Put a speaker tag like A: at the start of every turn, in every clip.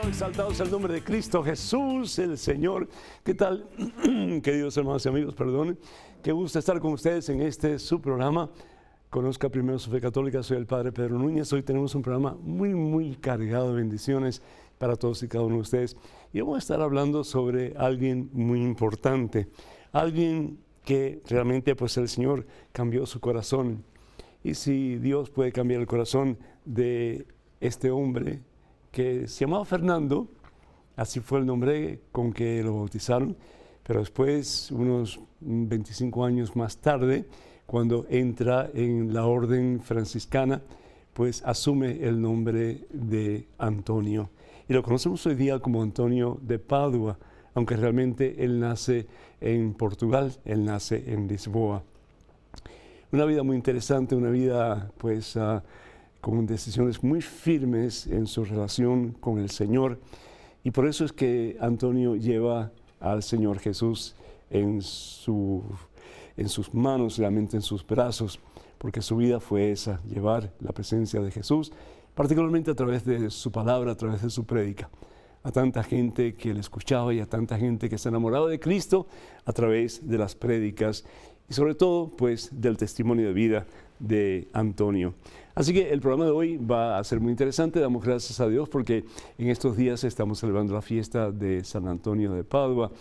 A: Exaltados el nombre de Cristo Jesús, el Señor. ¿Qué tal, queridos hermanos y amigos? Perdón. Qué gusto estar con ustedes en este su programa. Conozca primero su fe católica. Soy el Padre Pedro Núñez. Hoy tenemos un programa muy cargado de bendiciones para todos y cada uno de ustedes. Y vamos a estar hablando sobre alguien muy importante. Alguien que realmente pues el Señor cambió su corazón. Y si Dios puede cambiar el corazón de este hombre que se llamaba Fernando, así fue el nombre con que lo bautizaron, pero después, unos 25 años más tarde, cuando entra en la orden franciscana, pues asume el nombre de Antonio. Y lo conocemos hoy día como Antonio de Padua, aunque realmente él nace en Portugal, él nace en Lisboa. Una vida muy interesante, una vida pues con decisiones muy firmes en su relación con el Señor, y por eso es que Antonio lleva al Señor Jesús en sus manos, realmente en sus brazos, porque su vida fue esa, llevar la presencia de Jesús, particularmente a través de su palabra, a través de su prédica, a tanta gente que le escuchaba y a tanta gente que se enamoraba de Cristo a través de las prédicas y sobre todo pues del testimonio de vida de Antonio. Así que el programa de hoy va a ser muy interesante. Damos gracias a Dios porque en estos días estamos celebrando la fiesta de San Antonio de Padua,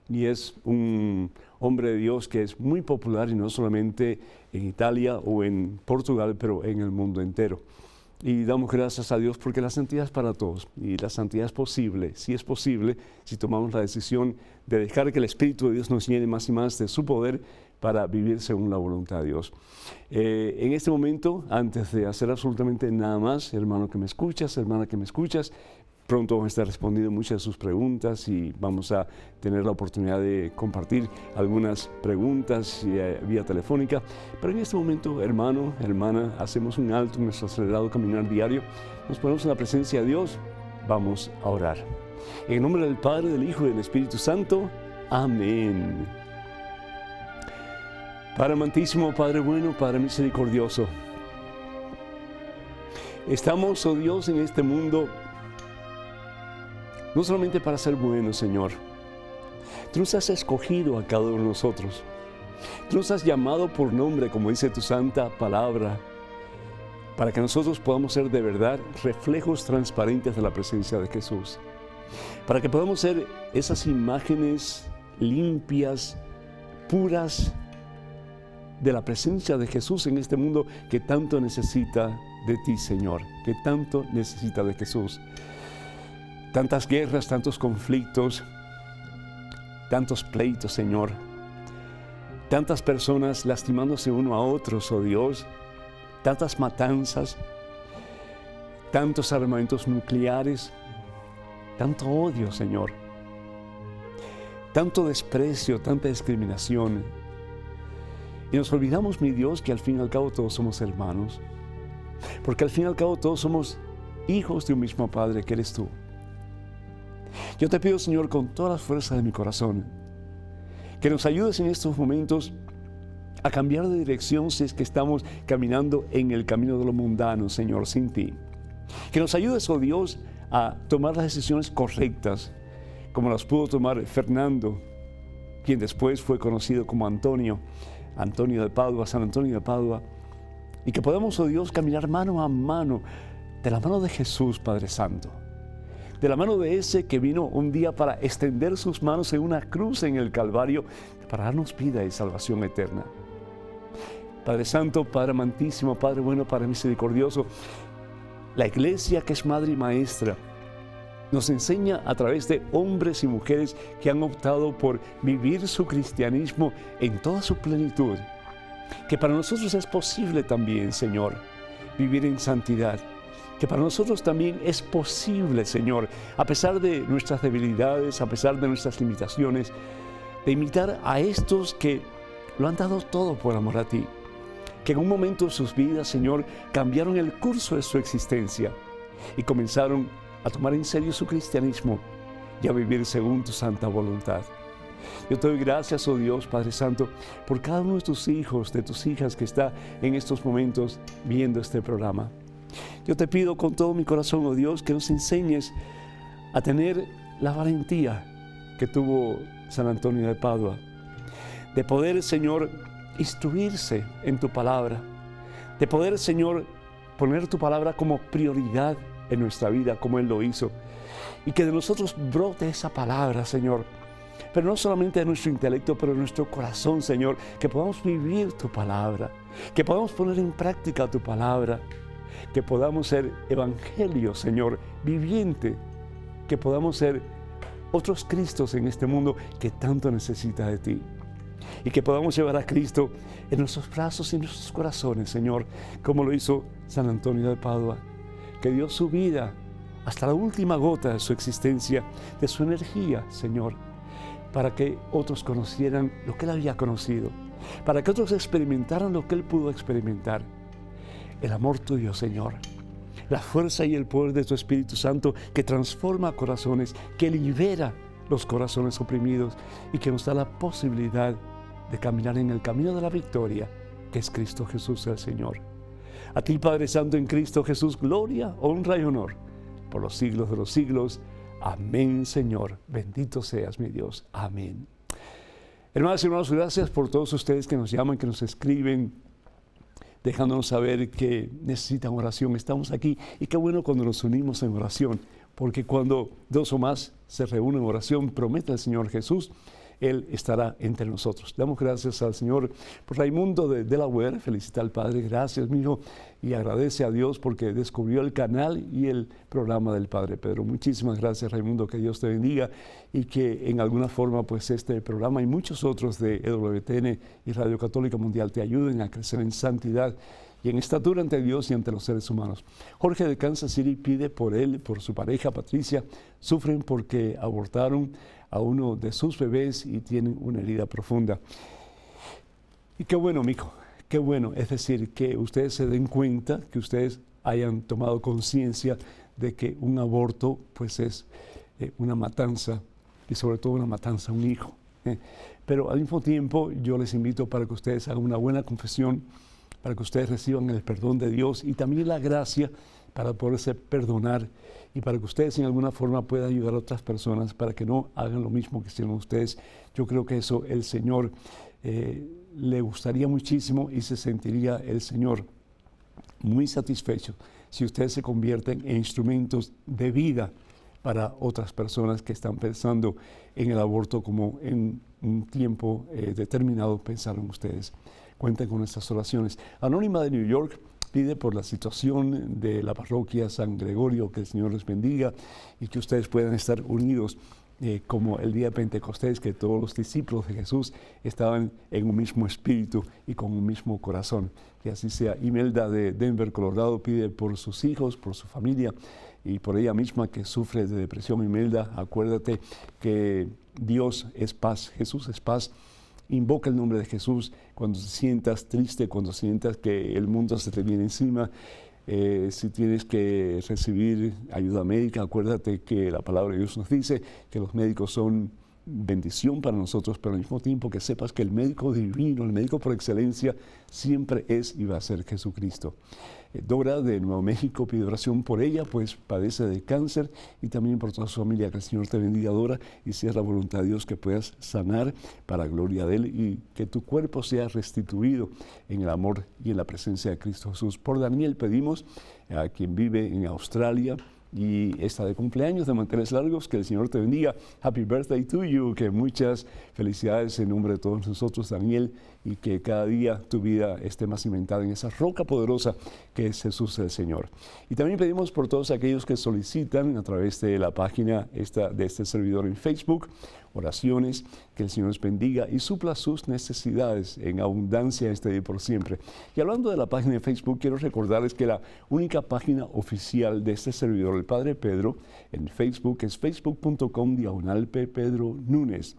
A: y es un hombre de Dios que es muy popular, y no solamente en Italia o en Portugal, pero en el mundo entero. Y damos gracias a Dios porque la santidad es para todos, y la santidad es posible, si tomamos la decisión de dejar que el Espíritu de Dios nos llene más y más de su poder para vivir según la voluntad de Dios. En este momento, antes de hacer absolutamente nada más, hermano que me escuchas, hermana que me escuchas, pronto vamos a estar respondiendo muchas de sus preguntas y vamos a tener la oportunidad de compartir algunas preguntas vía telefónica. Pero en este momento, hermano, hermana, hacemos un alto en nuestro acelerado caminar diario, nos ponemos en la presencia de Dios, vamos a orar. En el nombre del Padre, del Hijo y del Espíritu Santo. Amén. Padre amantísimo, Padre bueno, Padre misericordioso, estamos, oh Dios, en este mundo no solamente para ser buenos, Señor. Tú nos has escogido a cada uno de nosotros. Tú nos has llamado por nombre, como dice tu santa palabra, para que nosotros podamos ser de verdad reflejos transparentes de la presencia de Jesús. Para que podamos ser esas imágenes limpias, puras, de la presencia de Jesús en este mundo que tanto necesita de ti, Señor, que tanto necesita de Jesús. Tantas guerras, tantos conflictos, tantos pleitos, Señor. Tantas personas lastimándose uno a otros, oh Dios. Tantas matanzas, tantos armamentos nucleares, tanto odio, Señor. Tanto desprecio, tanta discriminación. Y nos olvidamos, mi Dios, que al fin y al cabo todos somos hermanos. Porque al fin y al cabo todos somos hijos de un mismo Padre, que eres tú. Yo te pido, Señor, con todas las fuerzas de mi corazón, que nos ayudes en estos momentos a cambiar de dirección si es que estamos caminando en el camino de lo mundano, Señor, sin ti. Que nos ayudes, oh Dios, a tomar las decisiones correctas, como las pudo tomar Fernando, quien después fue conocido como Antonio de Padua, San Antonio de Padua, y que podamos, oh Dios, caminar mano a mano, de la mano de Jesús, Padre Santo, de la mano de ese que vino un día para extender sus manos en una cruz en el Calvario, para darnos vida y salvación eterna. Padre Santo, Padre amantísimo, Padre bueno, Padre misericordioso, la Iglesia, que es madre y maestra, nos enseña a través de hombres y mujeres que han optado por vivir su cristianismo en toda su plenitud, que para nosotros es posible también, Señor, vivir en santidad, que para nosotros también es posible, Señor, a pesar de nuestras debilidades, a pesar de nuestras limitaciones, de imitar a estos que lo han dado todo por amor a ti. Que en un momento de sus vidas, Señor, cambiaron el curso de su existencia y comenzaron a tomar en serio su cristianismo y a vivir según tu santa voluntad. Yo te doy gracias, oh Dios, Padre Santo, por cada uno de tus hijos, de tus hijas que está en estos momentos viendo este programa. Yo te pido con todo mi corazón, oh Dios, que nos enseñes a tener la valentía que tuvo San Antonio de Padua, de poder, Señor, instruirse en tu palabra, de poder, Señor, poner tu palabra como prioridad en nuestra vida, como Él lo hizo, y que de nosotros brote esa palabra, Señor, pero no solamente de nuestro intelecto, pero de nuestro corazón, Señor, que podamos vivir tu palabra, que podamos poner en práctica tu palabra, que podamos ser evangelio, Señor, viviente, que podamos ser otros Cristos en este mundo que tanto necesita de ti. Y que podamos llevar a Cristo en nuestros brazos y en nuestros corazones, Señor, como lo hizo San Antonio de Padua, que dio su vida hasta la última gota de su existencia, de su energía, Señor, para que otros conocieran lo que Él había conocido, para que otros experimentaran lo que Él pudo experimentar. El amor tuyo, Señor, la fuerza y el poder de tu Espíritu Santo que transforma corazones, que libera los corazones oprimidos y que nos da la posibilidad de caminar en el camino de la victoria, que es Cristo Jesús el Señor. A ti, Padre Santo, en Cristo Jesús, gloria, honra y honor por los siglos de los siglos. Amén, Señor. Bendito seas, mi Dios. Amén. Hermanas y hermanos, gracias por todos ustedes que nos llaman, que nos escriben, dejándonos saber que necesitan oración. Estamos aquí y qué bueno cuando nos unimos en oración, porque cuando dos o más se reúnen en oración, promete el Señor Jesús, Él estará entre nosotros. Damos gracias al Señor por Raimundo de Delaware. Felicita al Padre. Gracias, mi hijo. Y agradece a Dios porque descubrió el canal y el programa del Padre Pedro. Muchísimas gracias, Raimundo. Que Dios te bendiga y que en alguna forma pues este programa y muchos otros de EWTN y Radio Católica Mundial te ayuden a crecer en santidad y en estatura ante Dios y ante los seres humanos. Jorge de Kansas City pide por él, por su pareja Patricia. Sufren porque abortaron a uno de sus bebés y tienen una herida profunda. Y qué bueno, mijo, qué bueno. Es decir, que ustedes se den cuenta, que ustedes hayan tomado conciencia de que un aborto pues es una matanza y sobre todo una matanza a un hijo. Pero al mismo tiempo yo les invito para que ustedes hagan una buena confesión, para que ustedes reciban el perdón de Dios y también la gracia para poderse perdonar y para que ustedes en alguna forma puedan ayudar a otras personas para que no hagan lo mismo que hicieron ustedes. Yo creo que eso el Señor le gustaría muchísimo y se sentiría el Señor muy satisfecho si ustedes se convierten en instrumentos de vida para otras personas que están pensando en el aborto como en un tiempo determinado pensaron ustedes. Cuenten con nuestras oraciones. Anónima de New York pide por la situación de la parroquia San Gregorio, que el Señor les bendiga y que ustedes puedan estar unidos como el día de Pentecostés, que todos los discípulos de Jesús estaban en un mismo espíritu y con un mismo corazón. Que así sea. Imelda de Denver, Colorado, pide por sus hijos, por su familia y por ella misma que sufre de depresión. Imelda, acuérdate que Dios es paz, Jesús es paz. Invoca el nombre de Jesús cuando te sientas triste, cuando sientas que el mundo se te viene encima. Si tienes que recibir ayuda médica, acuérdate que la palabra de Dios nos dice que los médicos son bendición para nosotros, pero al mismo tiempo que sepas que el médico divino, el médico por excelencia, siempre es y va a ser Jesucristo. Dora de Nuevo México pide oración por ella, pues padece de cáncer y también por toda su familia. Que el Señor te bendiga, Dora, y sea la voluntad de Dios que puedas sanar para gloria de Él y que tu cuerpo sea restituido en el amor y en la presencia de Cristo Jesús. Por Daniel pedimos, a quien vive en Australia y está de cumpleaños, de manteles largos, que el Señor te bendiga. Happy birthday to you, que muchas felicidades en nombre de todos nosotros, Daniel, y que cada día tu vida esté más cimentada en esa roca poderosa que es Jesús el Señor. Y también pedimos por todos aquellos que solicitan a través de la página de este servidor en Facebook, oraciones, que el Señor les bendiga y supla sus necesidades en abundancia este día y por siempre. Y hablando de la página de Facebook, quiero recordarles que la única página oficial de este servidor, el Padre Pedro, en Facebook es facebook.com/Pedro Núñez.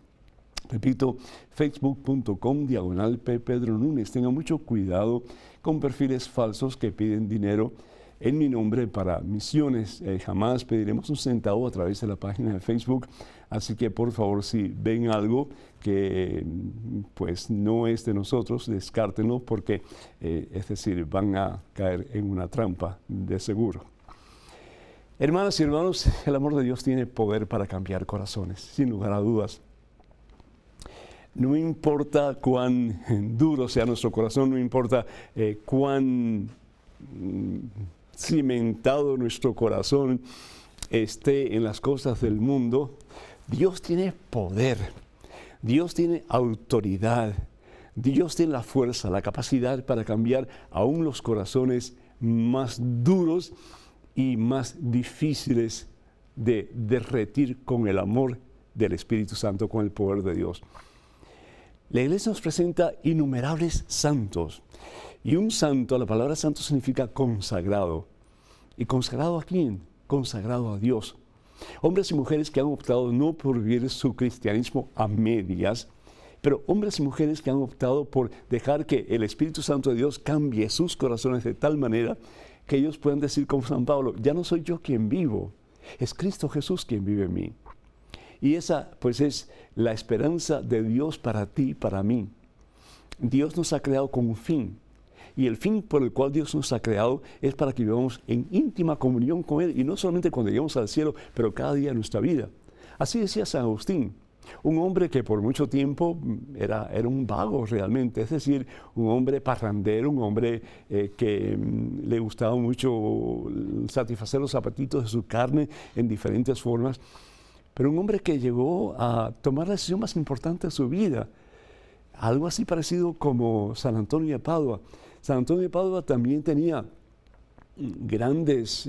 A: Repito, facebook.com/ppedronúñez. Tengan mucho cuidado con perfiles falsos que piden dinero en mi nombre para misiones. Jamás pediremos un centavo a través de la página de Facebook. Así que por favor, si ven algo que pues no es de nosotros, descártenlo porque, es decir, van a caer en una trampa de seguro. Hermanas y hermanos, el amor de Dios tiene poder para cambiar corazones, sin lugar a dudas. No importa cuán duro sea nuestro corazón, no importa cuán cimentado nuestro corazón esté en las cosas del mundo, Dios tiene poder, Dios tiene autoridad, Dios tiene la fuerza, la capacidad para cambiar aún los corazones más duros y más difíciles de derretir con el amor del Espíritu Santo, con el poder de Dios. La iglesia nos presenta innumerables santos. Y un santo, la palabra santo significa consagrado. ¿Y consagrado a quién? Consagrado a Dios. Hombres y mujeres que han optado no por vivir su cristianismo a medias, pero hombres y mujeres que han optado por dejar que el Espíritu Santo de Dios cambie sus corazones de tal manera que ellos puedan decir como San Pablo: ya no soy yo quien vivo, es Cristo Jesús quien vive en mí. Y esa pues es la esperanza de Dios para ti y para mí. Dios nos ha creado con un fin. Y el fin por el cual Dios nos ha creado es para que vivamos en íntima comunión con Él. Y no solamente cuando lleguemos al cielo, pero cada día de nuestra vida. Así decía San Agustín. Un hombre que por mucho tiempo era un vago realmente. Es decir, un hombre parrandero, un hombre que le gustaba mucho satisfacer los apetitos de su carne en diferentes formas. Pero un hombre que llegó a tomar la decisión más importante de su vida, algo así parecido como San Antonio de Padua. San Antonio de Padua también tenía grandes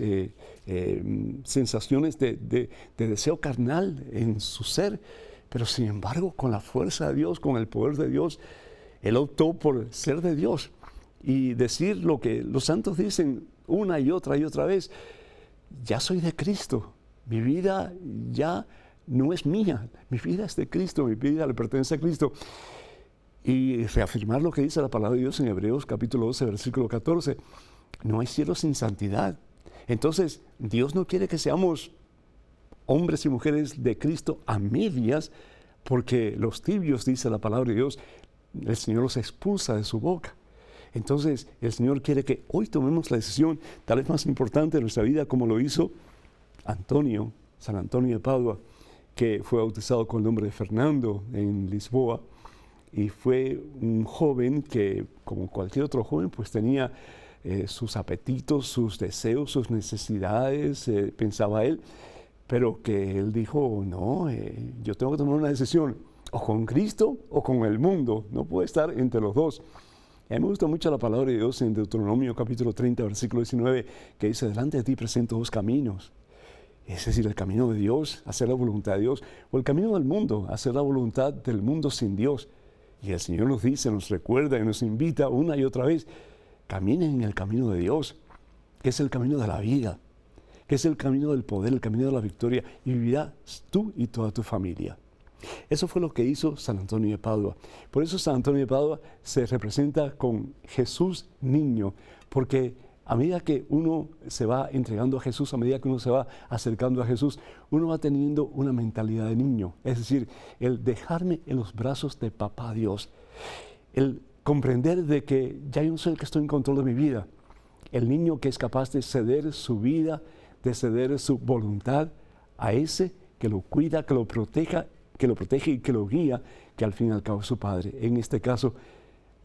A: sensaciones de deseo carnal en su ser, pero sin embargo, con la fuerza de Dios, con el poder de Dios, él optó por ser de Dios y decir lo que los santos dicen una y otra vez: ya soy de Cristo. Mi vida ya no es mía, mi vida es de Cristo, mi vida le pertenece a Cristo. Y reafirmar lo que dice la palabra de Dios en Hebreos capítulo 12, versículo 14. No hay cielo sin santidad. Entonces, Dios no quiere que seamos hombres y mujeres de Cristo a medias, porque los tibios, dice la palabra de Dios, el Señor los expulsa de su boca. Entonces, el Señor quiere que hoy tomemos la decisión tal vez más importante de nuestra vida, como lo hizo Antonio, San Antonio de Padua, que fue bautizado con el nombre de Fernando en Lisboa, y fue un joven que, como cualquier otro joven, pues tenía sus apetitos, sus deseos, sus necesidades, pensaba él, pero que él dijo: no, yo tengo que tomar una decisión, o con Cristo o con el mundo, no puedo estar entre los dos. A mí me gusta mucho la palabra de Dios en Deuteronomio capítulo 30, versículo 19, que dice: delante de ti presento dos caminos. Es decir, el camino de Dios, hacer la voluntad de Dios, o el camino del mundo, hacer la voluntad del mundo sin Dios. Y el Señor nos dice, nos recuerda y nos invita una y otra vez: caminen en el camino de Dios, que es el camino de la vida, que es el camino del poder, el camino de la victoria, y vivirás tú y toda tu familia. Eso fue lo que hizo San Antonio de Padua. Por eso San Antonio de Padua se representa con Jesús niño, porque a medida que uno se va entregando a Jesús, a medida que uno se va acercando a Jesús, uno va teniendo una mentalidad de niño. Es decir, el dejarme en los brazos de Papá Dios, el comprender de que ya yo no soy el que estoy en control de mi vida. El niño que es capaz de ceder su vida, de ceder su voluntad a ese que lo cuida, que lo protege y que lo guía, que al fin y al cabo es su Padre. En este caso,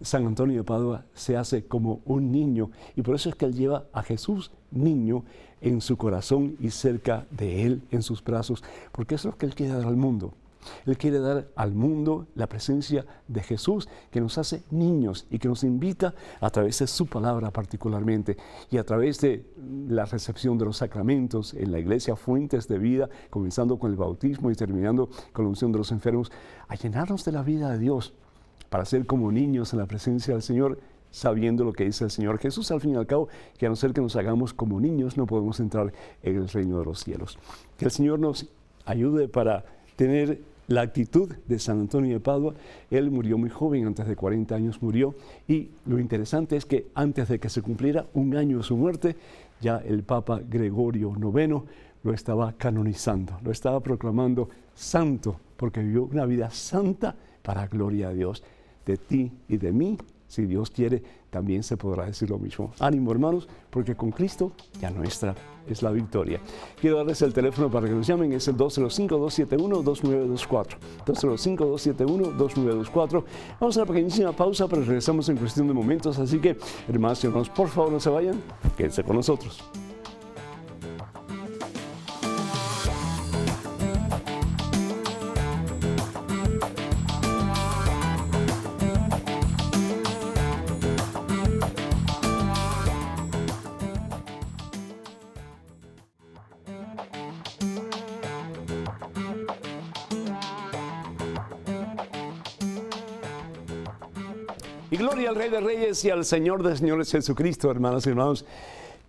A: San Antonio de Padua se hace como un niño, y por eso es que él lleva a Jesús niño en su corazón y cerca de él, en sus brazos, porque eso es lo que él quiere dar al mundo. Él quiere dar al mundo la presencia de Jesús, que nos hace niños y que nos invita a través de su palabra particularmente, y a través de la recepción de los sacramentos en la iglesia, fuentes de vida, comenzando con el bautismo y terminando con la unción de los enfermos, a llenarnos de la vida de Dios, para ser como niños en la presencia del Señor, sabiendo lo que dice el Señor Jesús, al fin y al cabo, que a no ser que nos hagamos como niños, no podemos entrar en el reino de los cielos. Que el Señor nos ayude para tener la actitud de San Antonio de Padua. Él murió muy joven, antes de 40 años murió, y lo interesante es que antes de que se cumpliera un año de su muerte, ya el Papa Gregorio IX lo estaba canonizando, lo estaba proclamando santo, porque vivió una vida santa para gloria a Dios. De ti y de mí, si Dios quiere, también se podrá decir lo mismo. Ánimo, hermanos, porque con Cristo ya nuestra es la victoria. Quiero darles el teléfono para que nos llamen, es el 205-271-2924. 205-271-2924. Vamos a una pequeñísima pausa, pero regresamos en cuestión de momentos, así que, hermanos y hermanos, por favor no se vayan, quédense con nosotros. Y gloria al Rey de Reyes y al Señor de Señores Jesucristo, hermanas y hermanos.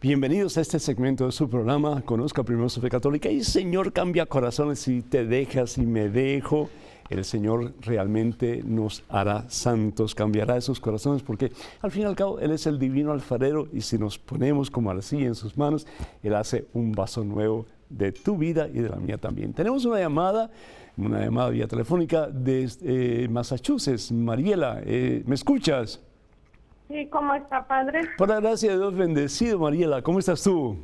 A: Bienvenidos a este segmento de su programa, Conozca Primero su Fe Católica. Y Señor cambia corazones, si te dejas y me dejo. El Señor realmente nos hará santos, cambiará esos corazones, porque al fin y al cabo Él es el divino alfarero, y si nos ponemos como arcilla en sus manos, Él hace un vaso nuevo de tu vida y de la mía también. Tenemos una llamada vía telefónica desde Massachusetts. Mariela, ¿me escuchas?
B: Sí, ¿cómo está, padre?
A: Por la gracia de Dios, bendecido, Mariela. ¿Cómo estás tú?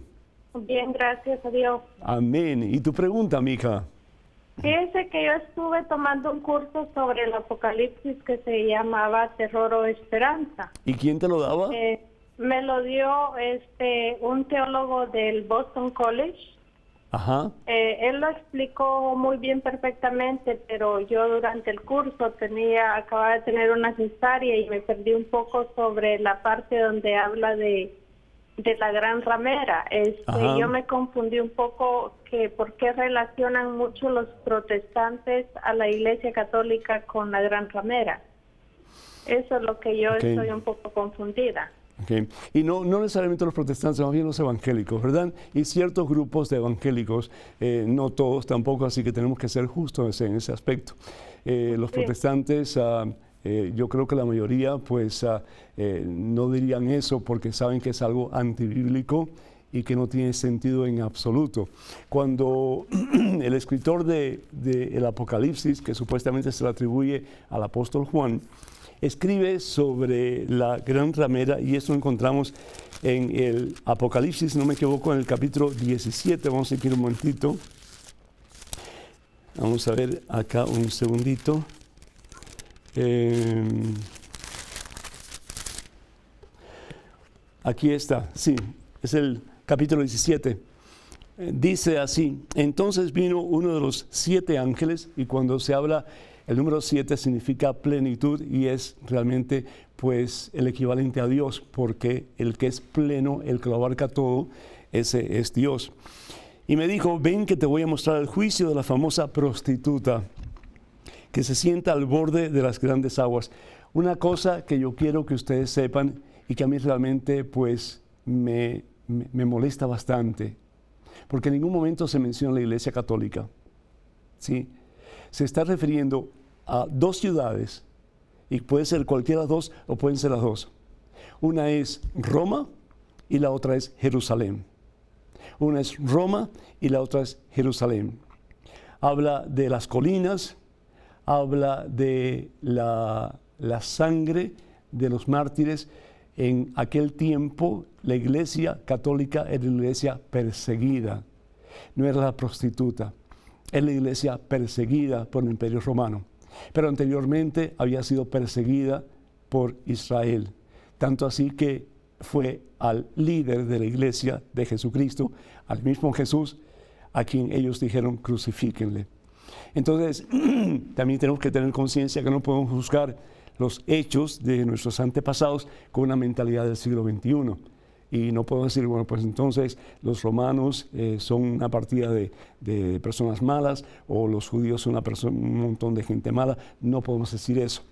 B: Bien, gracias a Dios.
A: Amén. ¿Y tu pregunta, mija?
B: Fíjese que yo estuve tomando un curso sobre el Apocalipsis que se llamaba Terror o Esperanza.
A: ¿Y quién te lo daba?
B: Me lo dio un teólogo del Boston College.
A: Ajá.
B: Él lo explicó muy bien, perfectamente, pero yo durante el curso acababa de tener una cesárea y me perdí un poco sobre la parte donde habla de la gran ramera. Yo me confundí un poco que por qué relacionan mucho los protestantes a la Iglesia Católica con la gran ramera. Eso es lo que yo estoy un poco confundida.
A: Okay. Y no necesariamente los protestantes, más bien los evangélicos, ¿verdad? Y ciertos grupos de evangélicos, no todos tampoco, así que tenemos que ser justos en ese aspecto. Los protestantes, yo creo que la mayoría, pues, no dirían eso porque saben que es algo antibíblico y que no tiene sentido en absoluto. Cuando el escritor del Apocalipsis, que supuestamente se le atribuye al apóstol Juan, escribe sobre la gran ramera, y eso lo encontramos en el Apocalipsis, no me equivoco, en el capítulo 17. Vamos a ir un momentito. Vamos a ver acá un segundito. Aquí está, sí, es el capítulo 17. Dice así: entonces vino uno de los 7 ángeles, y cuando se habla, el número 7 significa plenitud, y es realmente pues el equivalente a Dios, porque el que es pleno, el que lo abarca todo, ese es Dios. Y me dijo: ven que te voy a mostrar el juicio de la famosa prostituta, que se sienta al borde de las grandes aguas. Una cosa que yo quiero que ustedes sepan, y que a mí realmente pues me molesta bastante, porque en ningún momento se menciona la Iglesia Católica, ¿sí? Se está refiriendo a 2 ciudades, y puede ser cualquiera de las 2 o pueden ser las 2. Una es Roma y la otra es Jerusalén. Una es Roma y la otra es Jerusalén. Habla de las colinas, habla de la sangre de los mártires. En aquel tiempo la Iglesia Católica era la iglesia perseguida, no era la prostituta. Es la iglesia perseguida por el Imperio Romano, pero anteriormente había sido perseguida por Israel, tanto así que fue al líder de la iglesia de Jesucristo, al mismo Jesús, a quien ellos dijeron: crucifíquenle. Entonces, también tenemos que tener conciencia que no podemos juzgar los hechos de nuestros antepasados con una mentalidad del siglo XXI. Y no podemos decir, bueno, pues entonces los romanos son una partida de personas malas, o los judíos son un montón de gente mala. No podemos decir eso,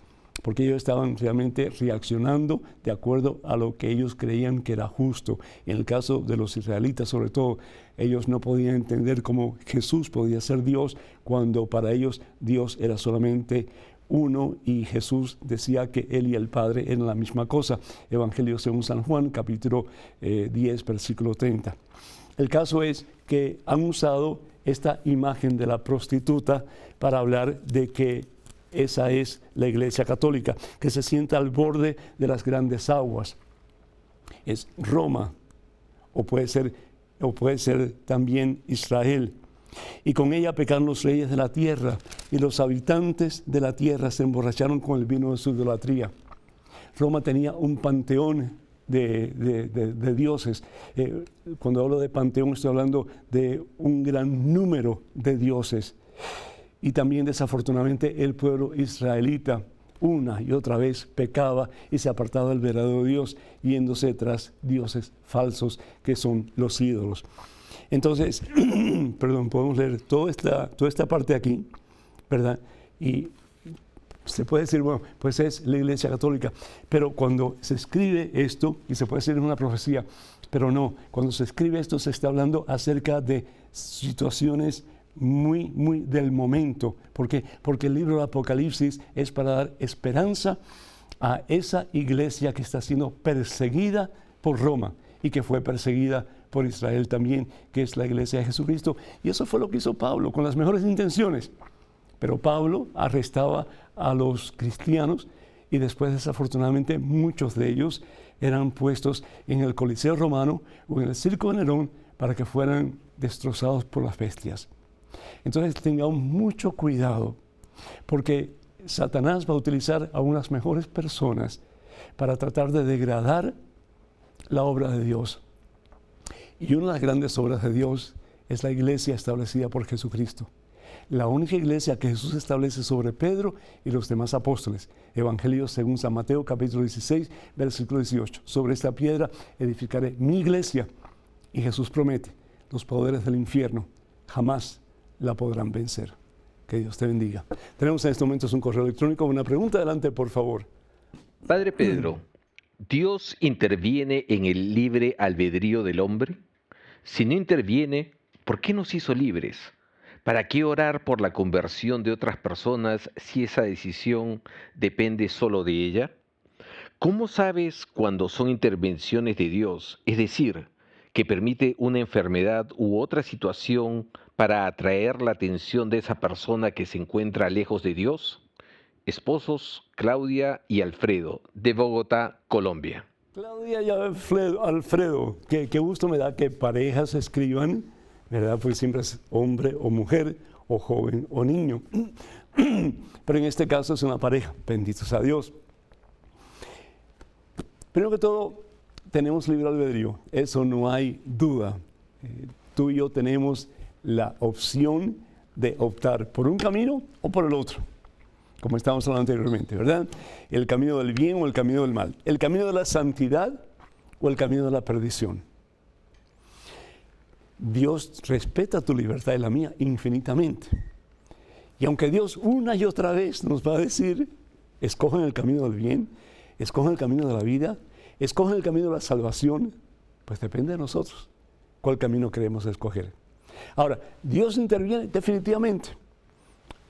A: porque ellos estaban realmente reaccionando de acuerdo a lo que ellos creían que era justo. En el caso de los israelitas, sobre todo, ellos no podían entender cómo Jesús podía ser Dios, cuando para ellos Dios era solamente uno, y Jesús decía que Él y el Padre eran la misma cosa. Evangelio según San Juan, capítulo 10, versículo 30. El caso es que han usado esta imagen de la prostituta para hablar de que esa es la Iglesia Católica, que se sienta al borde de las grandes aguas. Es Roma, o puede ser también Israel. Y con ella pecaron los reyes de la tierra, y los habitantes de la tierra se emborracharon con el vino de su idolatría. Roma tenía un panteón de dioses. Cuando hablo de panteón, estoy hablando de un gran número de dioses. Y también, desafortunadamente, el pueblo israelita una y otra vez pecaba y se apartaba del verdadero Dios, yéndose tras dioses falsos que son los ídolos. Entonces, podemos leer toda esta parte aquí, ¿verdad? Y se puede decir, bueno, pues es la Iglesia Católica, pero cuando se escribe esto, y se puede decir en una profecía, pero no, cuando se escribe esto se está hablando acerca de situaciones muy del momento. ¿Por qué? Porque el libro del Apocalipsis es para dar esperanza a esa iglesia que está siendo perseguida por Roma y que fue perseguida por Israel también, que es la iglesia de Jesucristo. Y eso fue lo que hizo Pablo, con las mejores intenciones. Pero Pablo arrestaba a los cristianos y después, desafortunadamente, muchos de ellos eran puestos en el Coliseo Romano o en el Circo de Nerón para que fueran destrozados por las bestias. Entonces tengamos mucho cuidado, porque Satanás va a utilizar a unas mejores personas para tratar de degradar la obra de Dios. Y una de las grandes obras de Dios es la iglesia establecida por Jesucristo. La única iglesia que Jesús establece sobre Pedro y los demás apóstoles. Evangelio según San Mateo, capítulo 16, versículo 18. Sobre esta piedra edificaré mi iglesia. Y Jesús promete, los poderes del infierno jamás la podrán vencer. Que Dios te bendiga. Tenemos en estos momentos un correo electrónico. Una pregunta, adelante, por favor.
C: Padre Pedro, ¿Dios interviene en el libre albedrío del hombre? Si no interviene, ¿por qué nos hizo libres? ¿Para qué orar por la conversión de otras personas si esa decisión depende solo de ella? ¿Cómo sabes cuando son intervenciones de Dios, es decir, que permite una enfermedad u otra situación para atraer la atención de esa persona que se encuentra lejos de Dios? Esposos Claudia y Alfredo, de Bogotá, Colombia.
A: Claudia y Alfredo, qué gusto me da que parejas escriban, ¿verdad? Pues siempre es hombre o mujer, o joven o niño. Pero en este caso es una pareja, bendito sea Dios. Primero que todo, tenemos libre albedrío, eso no hay duda. Tú y yo tenemos la opción de optar por un camino o por el otro, como estábamos hablando anteriormente, ¿verdad? El camino del bien o el camino del mal, el camino de la santidad o el camino de la perdición. Dios respeta tu libertad y la mía infinitamente. Y aunque Dios una y otra vez nos va a decir, escogen el camino del bien, escogen el camino de la vida, escogen el camino de la salvación, pues depende de nosotros cuál camino queremos escoger. Ahora, Dios interviene definitivamente.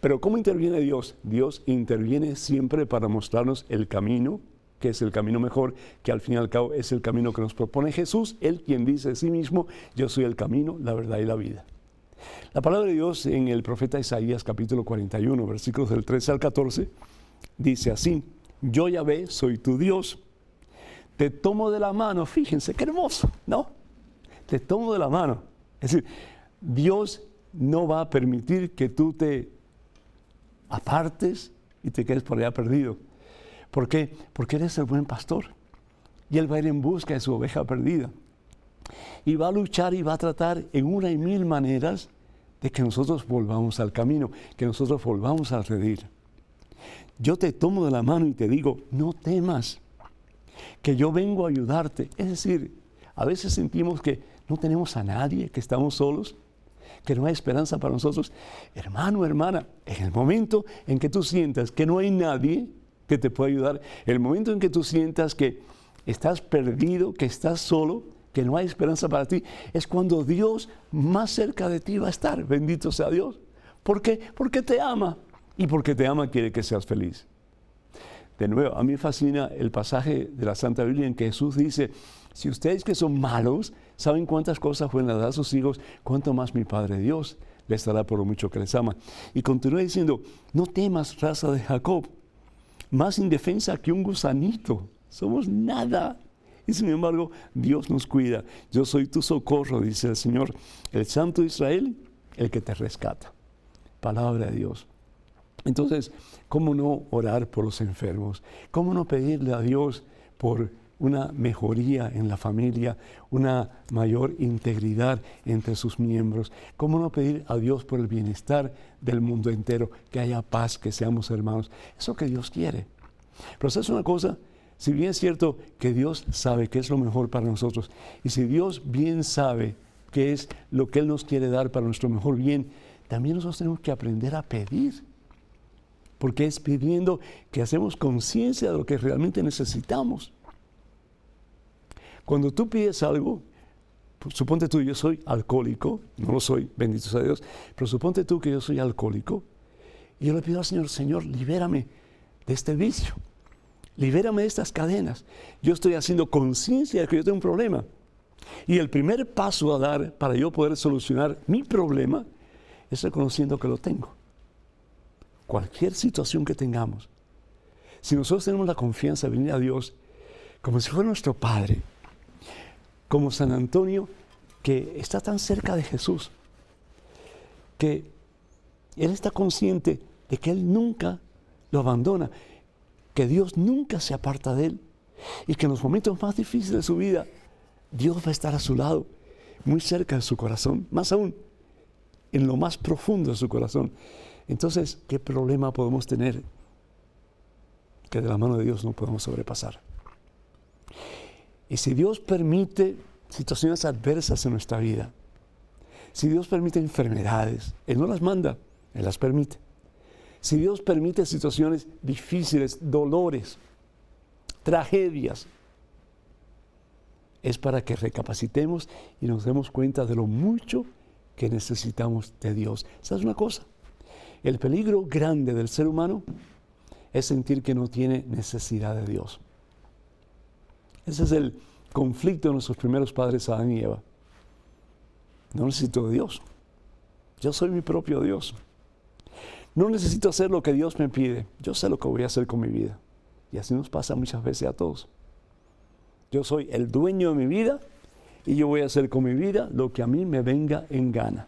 A: Pero ¿cómo interviene Dios? Dios interviene siempre para mostrarnos el camino, que es el camino mejor, que al fin y al cabo es el camino que nos propone Jesús, Él quien dice de sí mismo, yo soy el camino, la verdad y la vida. La palabra de Dios en el profeta Isaías capítulo 41, versículos del 13 al 14, dice así, yo Yahvé soy tu Dios, te tomo de la mano, fíjense qué hermoso, ¿no? Te tomo de la mano. Es decir, Dios no va a permitir que tú te apartes y te quedes por allá perdido. ¿Por qué? Porque eres el buen pastor y Él va a ir en busca de su oveja perdida y va a luchar y va a tratar en una y mil maneras de que nosotros volvamos al camino, que nosotros volvamos a redil. Yo te tomo de la mano y te digo, no temas, que yo vengo a ayudarte. Es decir, a veces sentimos que no tenemos a nadie, que estamos solos, que no hay esperanza para nosotros. Hermano, hermana, en el momento en que tú sientas que no hay nadie, que te puede ayudar. El momento en que tú sientas que estás perdido, que estás solo, que no hay esperanza para ti, es cuando Dios más cerca de ti va a estar. Bendito sea Dios. ¿Por qué? Porque te ama. Y porque te ama quiere que seas feliz. De nuevo, a mí me fascina el pasaje de la Santa Biblia en que Jesús dice, si ustedes que son malos saben cuántas cosas pueden dar a sus hijos, cuánto más mi Padre Dios les dará por lo mucho que les ama. Y continúa diciendo, no temas, raza de Jacob, más indefensa que un gusanito. Somos nada. Y sin embargo, Dios nos cuida. Yo soy tu socorro, dice el Señor, el Santo de Israel, el que te rescata. Palabra de Dios. Entonces, ¿cómo no orar por los enfermos? ¿Cómo no pedirle a Dios por una mejoría en la familia, una mayor integridad entre sus miembros? ¿Cómo no pedir a Dios por el bienestar del mundo entero, que haya paz, que seamos hermanos? Eso que Dios quiere. Pero ¿sabes una cosa? Si bien es cierto que Dios sabe qué es lo mejor para nosotros, y si Dios bien sabe qué es lo que Él nos quiere dar para nuestro mejor bien, también nosotros tenemos que aprender a pedir. Porque es pidiendo que hacemos conciencia de lo que realmente necesitamos. Cuando tú pides algo, pues, suponte tú, yo soy alcohólico, no lo soy, bendito sea Dios, pero suponte tú que yo soy alcohólico, y yo le pido al Señor, Señor, libérame de este vicio, libérame de estas cadenas. Yo estoy haciendo conciencia de que yo tengo un problema. Y el primer paso a dar para yo poder solucionar mi problema es reconociendo que lo tengo. Cualquier situación que tengamos, si nosotros tenemos la confianza de venir a Dios como si fuera nuestro Padre, como San Antonio, que está tan cerca de Jesús, que Él está consciente de que Él nunca lo abandona, que Dios nunca se aparta de Él, y que en los momentos más difíciles de su vida, Dios va a estar a su lado, muy cerca de su corazón, más aún, en lo más profundo de su corazón. Entonces, ¿qué problema podemos tener que de la mano de Dios no podemos sobrepasar? Y si Dios permite situaciones adversas en nuestra vida, si Dios permite enfermedades, Él no las manda, Él las permite. Si Dios permite situaciones difíciles, dolores, tragedias, es para que recapacitemos y nos demos cuenta de lo mucho que necesitamos de Dios. ¿Sabes una cosa? El peligro grande del ser humano es sentir que no tiene necesidad de Dios. Ese es el conflicto de nuestros primeros padres, Adán y Eva. No necesito de Dios. Yo soy mi propio Dios. No necesito hacer lo que Dios me pide. Yo sé lo que voy a hacer con mi vida. Y así nos pasa muchas veces a todos. Yo soy el dueño de mi vida y yo voy a hacer con mi vida lo que a mí me venga en gana.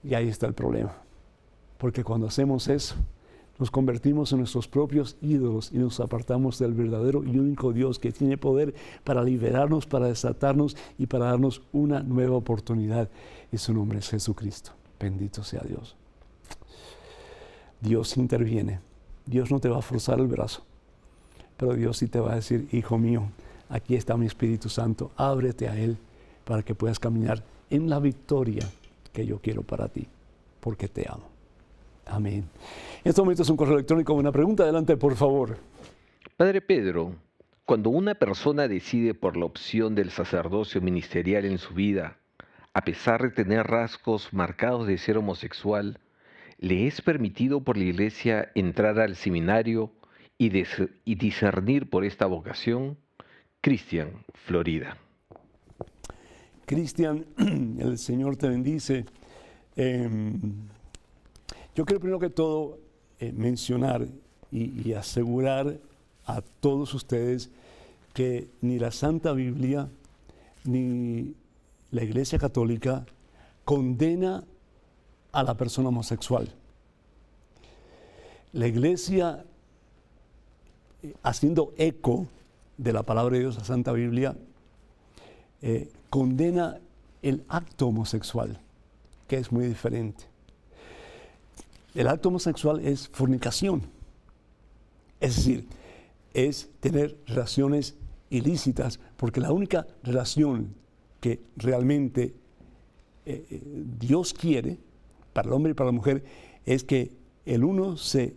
A: Y ahí está el problema. Porque cuando hacemos eso, nos convertimos en nuestros propios ídolos y nos apartamos del verdadero y único Dios que tiene poder para liberarnos, para desatarnos y para darnos una nueva oportunidad. Y su nombre es Jesucristo. Bendito sea Dios. Dios interviene. Dios no te va a forzar el brazo, pero Dios sí te va a decir, hijo mío, aquí está mi Espíritu Santo, ábrete a Él para que puedas caminar en la victoria que yo quiero para ti, porque te amo. Amén. En este momento es un correo electrónico, una pregunta, adelante por favor.
C: Padre Pedro, cuando una persona decide por la opción del sacerdocio ministerial en su vida, a pesar de tener rasgos marcados de ser homosexual, ¿le es permitido por la Iglesia entrar al seminario y discernir por esta vocación? Cristian, Florida.
A: Cristian, el Señor te bendice. Yo quiero primero que todo mencionar y asegurar a todos ustedes que ni la Santa Biblia ni la Iglesia Católica condena a la persona homosexual. La Iglesia, haciendo eco de la palabra de Dios, la Santa Biblia, condena el acto homosexual, que es muy diferente. El acto homosexual es fornicación, es decir, es tener relaciones ilícitas, porque la única relación que realmente Dios quiere para el hombre y para la mujer es que el uno se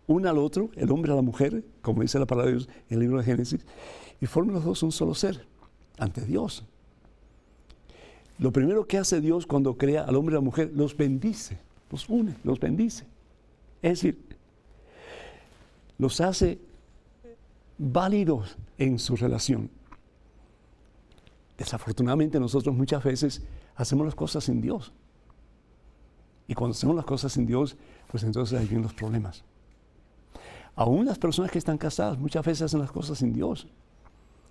A: uno al otro, el hombre a la mujer, como dice la palabra de Dios en el libro de Génesis, y forman los dos un solo ser ante Dios. Lo primero que hace Dios cuando crea al hombre y a la mujer, los bendice, los une, los bendice. Es decir, los hace válidos en su relación. Desafortunadamente nosotros muchas veces hacemos las cosas sin Dios. Y cuando hacemos las cosas sin Dios, pues entonces ahí vienen los problemas. Aún las personas que están casadas muchas veces hacen las cosas sin Dios.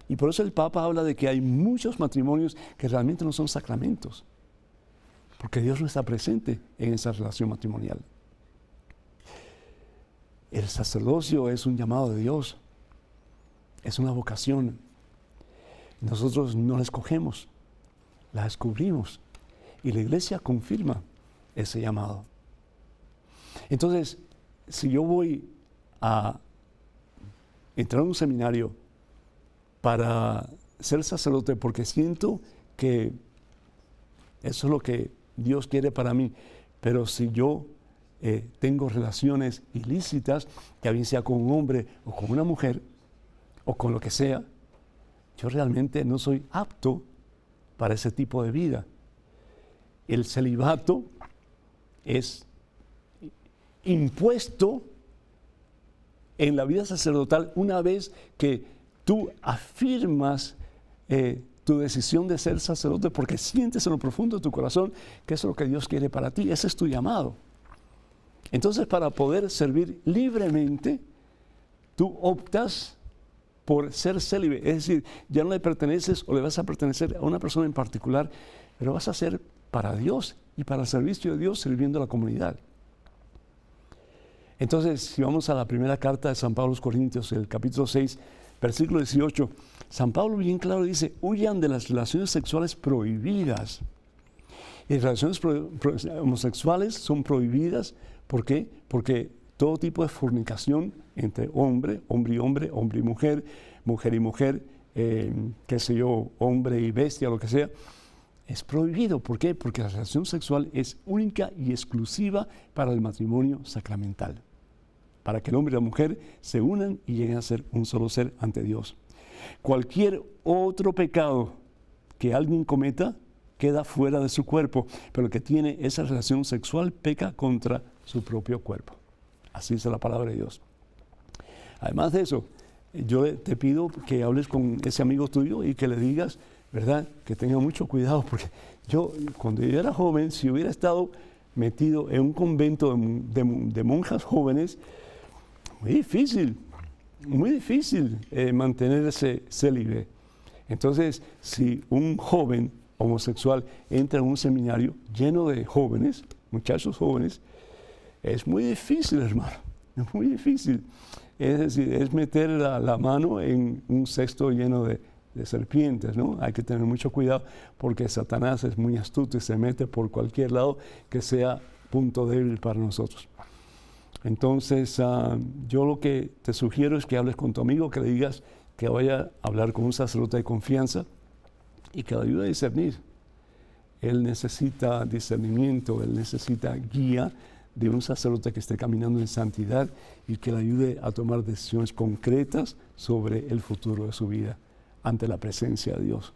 A: Y por eso el Papa habla de que hay muchos matrimonios que realmente no son sacramentos. Porque Dios no está presente en esa relación matrimonial. El sacerdocio es un llamado de Dios. Es una vocación. Nosotros no la escogemos, la descubrimos. Y la iglesia confirma ese llamado. Entonces, si yo voy a entrar a un seminario para ser sacerdote porque siento que eso es lo que Dios quiere para mí, pero si yo tengo relaciones ilícitas, que bien sea con un hombre o con una mujer, o con lo que sea, yo realmente no soy apto para ese tipo de vida. El celibato es impuesto en la vida sacerdotal una vez que tú afirmas tu decisión de ser sacerdote porque sientes en lo profundo de tu corazón que eso es lo que Dios quiere para ti. Ese es tu llamado. Entonces, para poder servir libremente, tú optas por ser célibe. Es decir, ya no le perteneces o le vas a pertenecer a una persona en particular, pero vas a ser para Dios y para el servicio de Dios sirviendo a la comunidad. Entonces, si vamos a la primera carta de San Pablo a los Corintios, el capítulo 6, versículo 18, San Pablo bien claro dice, huyan de las relaciones sexuales prohibidas. Y las relaciones homosexuales son prohibidas, ¿por qué? Porque todo tipo de fornicación entre hombre y hombre, hombre y mujer y mujer, qué sé yo, hombre y bestia, lo que sea, es prohibido. ¿Por qué? Porque la relación sexual es única y exclusiva para el matrimonio sacramental, para que el hombre y la mujer se unan y lleguen a ser un solo ser ante Dios. Cualquier otro pecado que alguien cometa queda fuera de su cuerpo, pero el que tiene esa relación sexual peca contra su propio cuerpo. Así dice la palabra de Dios. Además de eso, yo te pido que hables con ese amigo tuyo y que le digas, ¿verdad?, que tenga mucho cuidado, porque yo, cuando yo era joven, si hubiera estado metido en un convento de monjas jóvenes, muy difícil mantenerse célibe. Entonces, si un joven homosexual entra en un seminario lleno de jóvenes, muchachos jóvenes, es muy difícil, hermano, es muy difícil. Es decir, es meter la mano en un cesto lleno de serpientes, ¿no? Hay que tener mucho cuidado porque Satanás es muy astuto y se mete por cualquier lado que sea punto débil para nosotros. Entonces, yo lo que te sugiero es que hables con tu amigo, que le digas que vaya a hablar con un sacerdote de confianza y que le ayude a discernir. Él necesita discernimiento, él necesita guía de un sacerdote que esté caminando en santidad y que le ayude a tomar decisiones concretas sobre el futuro de su vida ante la presencia de Dios.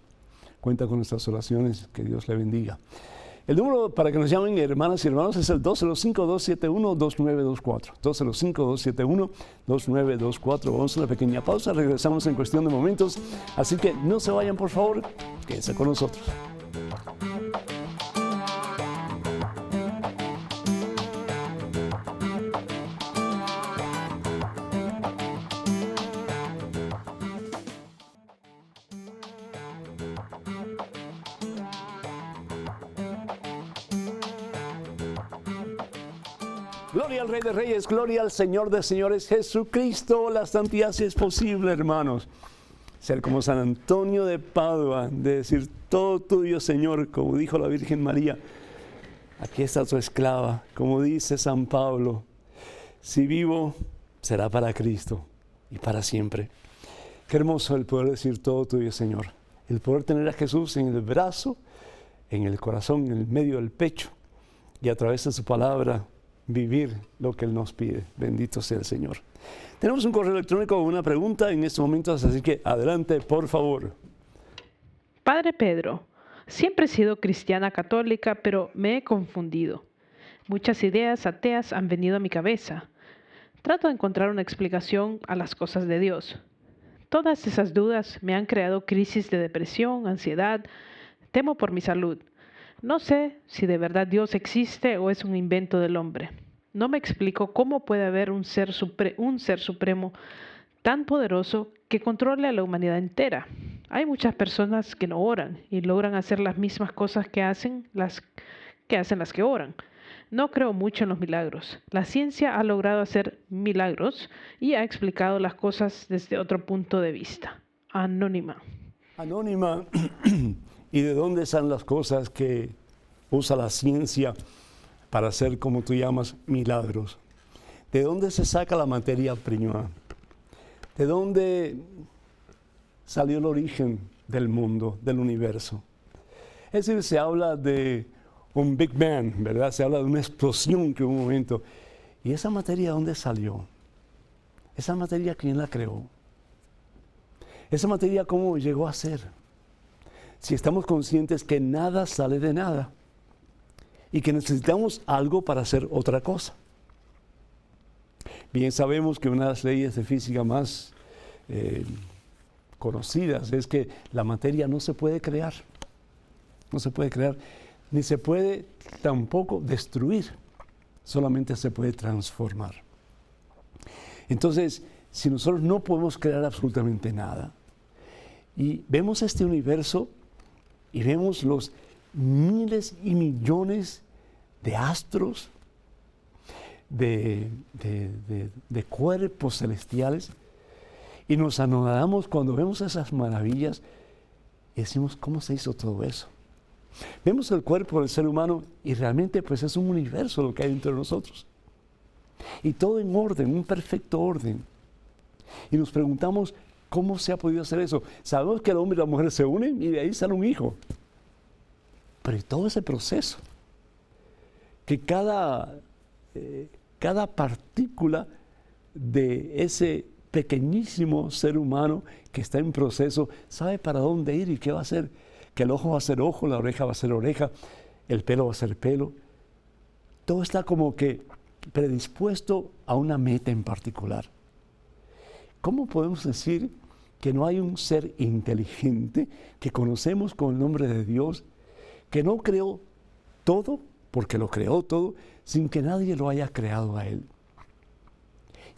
A: Cuenta con nuestras oraciones, que Dios le bendiga. El número para que nos llamen hermanas y hermanos es el 205-271-2924. 205-271-2924. Vamos a una pequeña pausa, regresamos en cuestión de momentos, así que no se vayan, por favor, quédense con nosotros. Gloria al Rey de Reyes, gloria al Señor de Señores, Jesucristo. La santidad sí es posible, hermanos. Ser como San Antonio de Padua, de decir, todo tuyo, Señor, como dijo la Virgen María. Aquí está tu esclava, como dice San Pablo. Si vivo, será para Cristo y para siempre. Qué hermoso el poder decir todo tuyo, Señor. El poder tener a Jesús en el brazo, en el corazón, en el medio del pecho. Y a través de su palabra vivir lo que Él nos pide. Bendito sea el Señor. Tenemos un correo electrónico con una pregunta en estos momentos, así que adelante, por favor.
D: Padre Pedro, siempre he sido cristiana católica, pero me he confundido. Muchas ideas ateas han venido a mi cabeza. Trato de encontrar una explicación a las cosas de Dios. Todas esas dudas me han creado crisis de depresión, ansiedad. Temo por mi salud. No sé si de verdad Dios existe o es un invento del hombre. No me explico cómo puede haber un ser supremo tan poderoso que controle a la humanidad entera. Hay muchas personas que no oran y logran hacer las mismas cosas que hacen las que oran. No creo mucho en los milagros. La ciencia ha logrado hacer milagros y ha explicado las cosas desde otro punto de vista. Anónima.
A: Anónima, ¿y de dónde están las cosas que usa la ciencia para hacer, como tú llamas, milagros? ¿De dónde se saca la materia prima? ¿De dónde salió el origen del mundo, del universo? Es decir, se habla de un Big Bang, ¿verdad? Se habla de una explosión que hubo un momento. ¿Y esa materia dónde salió? ¿Esa materia quién la creó? ¿Esa materia cómo llegó a ser? Si estamos conscientes que nada sale de nada y que necesitamos algo para hacer otra cosa. Bien sabemos que una de las leyes de física más conocidas es que la materia no se puede crear. No se puede crear, ni se puede tampoco destruir. Solamente se puede transformar. Entonces, si nosotros no podemos crear absolutamente nada, y vemos este universo y vemos los miles y millones de astros, de cuerpos celestiales, y nos anonadamos cuando vemos esas maravillas y decimos, ¿cómo se hizo todo eso? Vemos el cuerpo del ser humano y realmente pues es un universo lo que hay dentro de nosotros. Y todo en orden, un perfecto orden. Y nos preguntamos, ¿cómo se ha podido hacer eso? Sabemos que el hombre y la mujer se unen y de ahí sale un hijo. Pero todo ese proceso, que cada partícula de ese pequeñísimo ser humano que está en proceso, sabe para dónde ir y qué va a hacer. Que el ojo va a ser ojo, la oreja va a ser oreja, el pelo va a ser pelo. Todo está como que predispuesto a una meta en particular. ¿Cómo podemos decir que no hay un ser inteligente que conocemos con el nombre de Dios, que no creó todo, porque lo creó todo, sin que nadie lo haya creado a Él?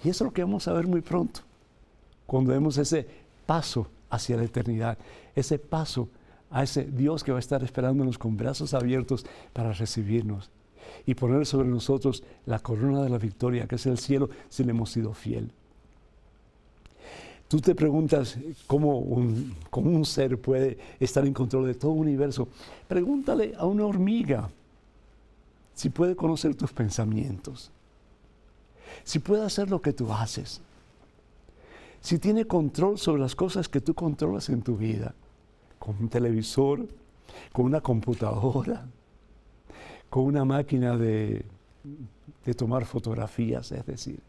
A: Y eso es lo que vamos a ver muy pronto, cuando vemos ese paso hacia la eternidad, ese paso a ese Dios que va a estar esperándonos con brazos abiertos para recibirnos y poner sobre nosotros la corona de la victoria, que es el cielo, si le hemos sido fiel. Tú te preguntas cómo un ser puede estar en control de todo el universo. Pregúntale a una hormiga si puede conocer tus pensamientos, si puede hacer lo que tú haces, si tiene control sobre las cosas que tú controlas en tu vida, con un televisor, con una computadora, con una máquina de tomar fotografías, es decir,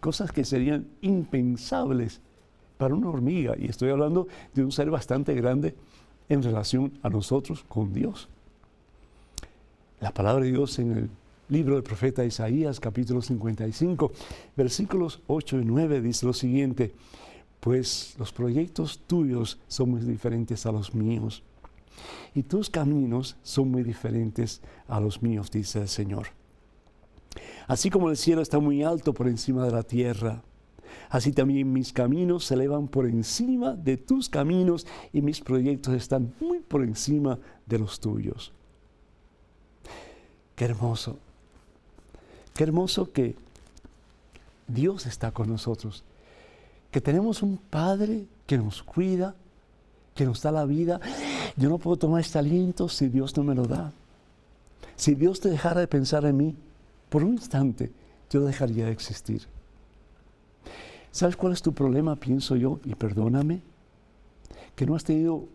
A: cosas que serían impensables para una hormiga, y estoy hablando de un ser bastante grande en relación a nosotros con Dios. La palabra de Dios en el libro del profeta Isaías, capítulo 55, versículos 8 y 9, dice lo siguiente: pues los proyectos tuyos son muy diferentes a los míos, y tus caminos son muy diferentes a los míos, dice el Señor. Así como el cielo está muy alto por encima de la tierra, así también mis caminos se elevan por encima de tus caminos, y mis proyectos están muy por encima de los tuyos. Qué hermoso que Dios está con nosotros, que tenemos un Padre que nos cuida, que nos da la vida. Yo no puedo tomar este aliento si Dios no me lo da. Si Dios te dejara de pensar en mí, por un instante, yo dejaría de existir. ¿Sabes cuál es tu problema? Pienso yo, y perdóname, que no has tenido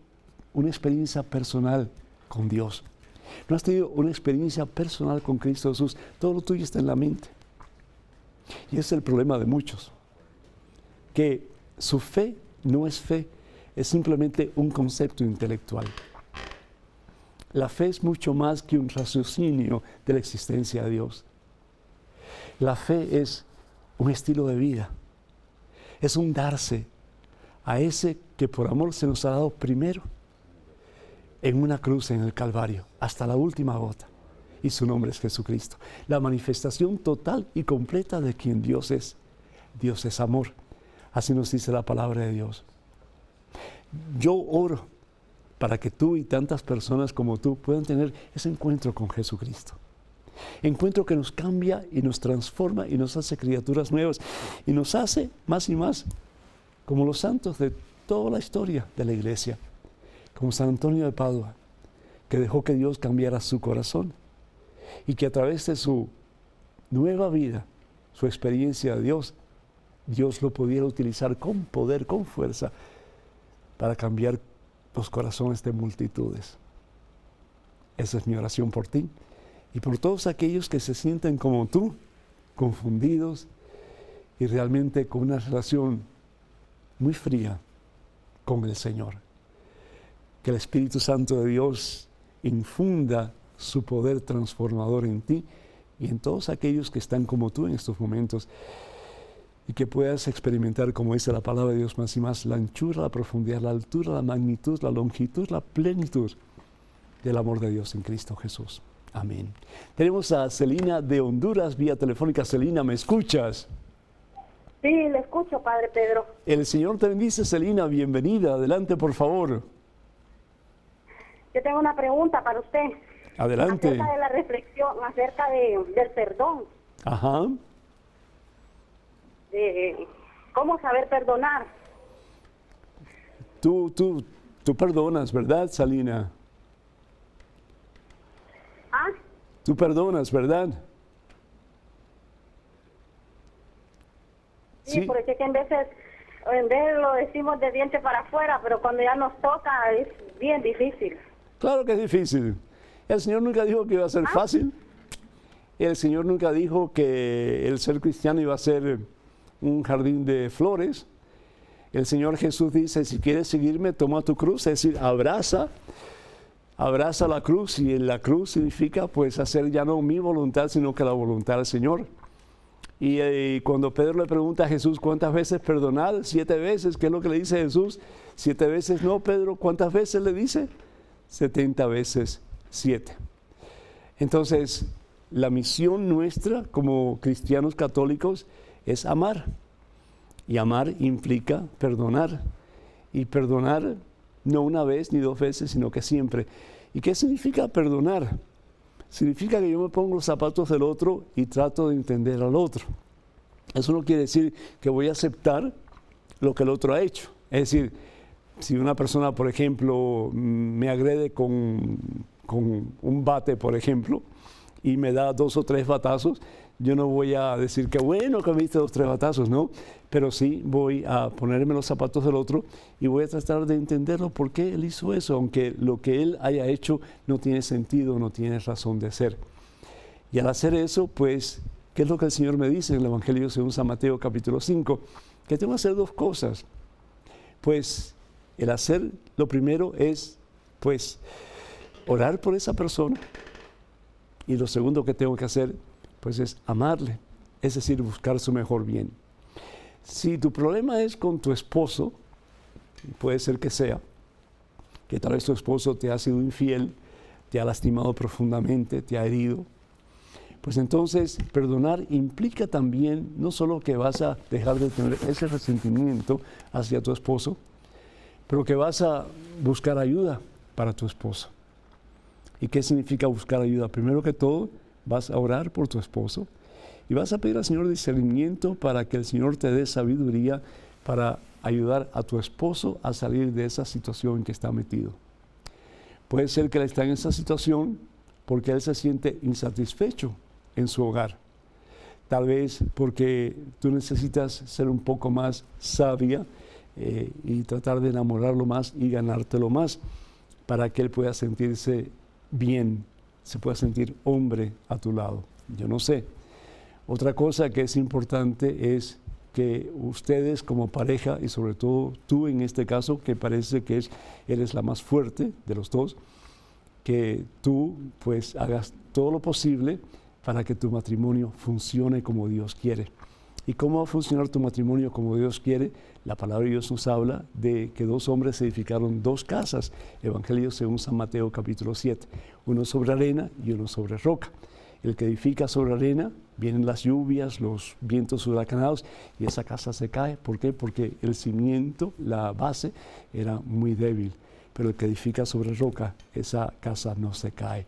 A: una experiencia personal con Dios. No has tenido una experiencia personal con Cristo Jesús. Todo lo tuyo está en la mente. Y ese es el problema de muchos. Que su fe no es fe, es simplemente un concepto intelectual. La fe es mucho más que un raciocinio de la existencia de Dios. La fe es un estilo de vida. Es un darse a ese que por amor se nos ha dado primero en una cruz en el Calvario, hasta la última gota. Y su nombre es Jesucristo. La manifestación total y completa de quien Dios es. Dios es amor. Así nos dice la palabra de Dios. Yo oro para que tú y tantas personas como tú puedan tener ese encuentro con Jesucristo. Encuentro que nos cambia y nos transforma y nos hace criaturas nuevas y nos hace más y más como los santos de toda la historia de la iglesia, como San Antonio de Padua, que dejó que Dios cambiara su corazón y que a través de su nueva vida, su experiencia de Dios, Dios lo pudiera utilizar con poder, con fuerza, para cambiar los corazones de multitudes. Esa es mi oración por ti y por todos aquellos que se sienten como tú, confundidos y realmente con una relación muy fría con el Señor. Que el Espíritu Santo de Dios infunda su poder transformador en ti y en todos aquellos que están como tú en estos momentos, y que puedas experimentar, como dice la palabra de Dios más y más, la anchura, la profundidad, la altura, la magnitud, la longitud, la plenitud del amor de Dios en Cristo Jesús. Amén. Tenemos a Celina de Honduras vía telefónica. Celina, ¿me escuchas?
B: Sí, le escucho, Padre Pedro.
A: El Señor te bendice, Celina. Bienvenida. Adelante, por favor.
B: Yo tengo una pregunta para usted.
A: Adelante.
B: Acerca de la reflexión, acerca del perdón.
A: Ajá.
B: ¿Cómo saber perdonar?
A: Tú perdonas, ¿verdad, Celina?
B: ¿Ah?
A: Tú perdonas, ¿verdad?
B: Sí, porque en veces lo decimos de diente para afuera, pero cuando ya nos toca es bien difícil.
A: Claro que es difícil. El Señor nunca dijo que iba a ser fácil. El Señor nunca dijo que el ser cristiano iba a ser un jardín de flores. El Señor Jesús dice, si quieres seguirme, toma tu cruz, es decir, abraza la cruz, y la cruz significa pues hacer ya no mi voluntad, sino que la voluntad del Señor. Y cuando Pedro le pregunta a Jesús, ¿cuántas veces perdonar? 7 veces, ¿qué es lo que le dice Jesús? 7 veces no, Pedro, ¿cuántas veces le dice? 70 veces 7. Entonces, la misión nuestra como cristianos católicos es amar. Y amar implica perdonar. Y perdonar no una vez ni 2 veces, sino que siempre. ¿Y qué significa perdonar? Significa que yo me pongo los zapatos del otro y trato de entender al otro. Eso no quiere decir que voy a aceptar lo que el otro ha hecho. Es decir, si una persona, por ejemplo, me agrede con un bate, por ejemplo, y me da 2 o 3 batazos, yo no voy a decir que bueno que me diste 2 o 3 batazos, no, pero sí voy a ponerme los zapatos del otro y voy a tratar de entenderlo por qué él hizo eso, aunque lo que él haya hecho no tiene sentido, no tiene razón de ser. Y al hacer eso, pues, ¿qué es lo que el Señor me dice en el Evangelio según San Mateo capítulo 5? Que tengo que hacer 2 cosas. Pues, el hacer lo primero es, pues, orar por esa persona, y lo segundo que tengo que hacer, pues es amarle, es decir, buscar su mejor bien. Si tu problema es con tu esposo, puede ser que sea, que tal vez tu esposo te ha sido infiel, te ha lastimado profundamente, te ha herido, pues entonces perdonar implica también no solo que vas a dejar de tener ese resentimiento hacia tu esposo, pero que vas a buscar ayuda para tu esposo. ¿Y qué significa buscar ayuda? Primero que todo, vas a orar por tu esposo y vas a pedir al Señor discernimiento para que el Señor te dé sabiduría para ayudar a tu esposo a salir de esa situación en que está metido. Puede ser que él está en esa situación porque él se siente insatisfecho en su hogar. Tal vez porque tú necesitas ser un poco más sabia y tratar de enamorarlo más y ganártelo más para que él pueda sentirse bien se pueda sentir hombre a tu lado. Yo no sé. Otra cosa que es importante es que ustedes como pareja, y sobre todo tú en este caso, que parece que eres la más fuerte de los dos, que tú pues hagas todo lo posible para que tu matrimonio funcione como Dios quiere. ¿Y cómo va a funcionar tu matrimonio como Dios quiere? La palabra de Dios nos habla de que dos hombres edificaron dos casas. Evangelio según San Mateo capítulo 7. Uno sobre arena y uno sobre roca. El que edifica sobre arena, vienen las lluvias, los vientos huracanados y esa casa se cae. ¿Por qué? Porque el cimiento, la base, era muy débil. Pero el que edifica sobre roca, esa casa no se cae.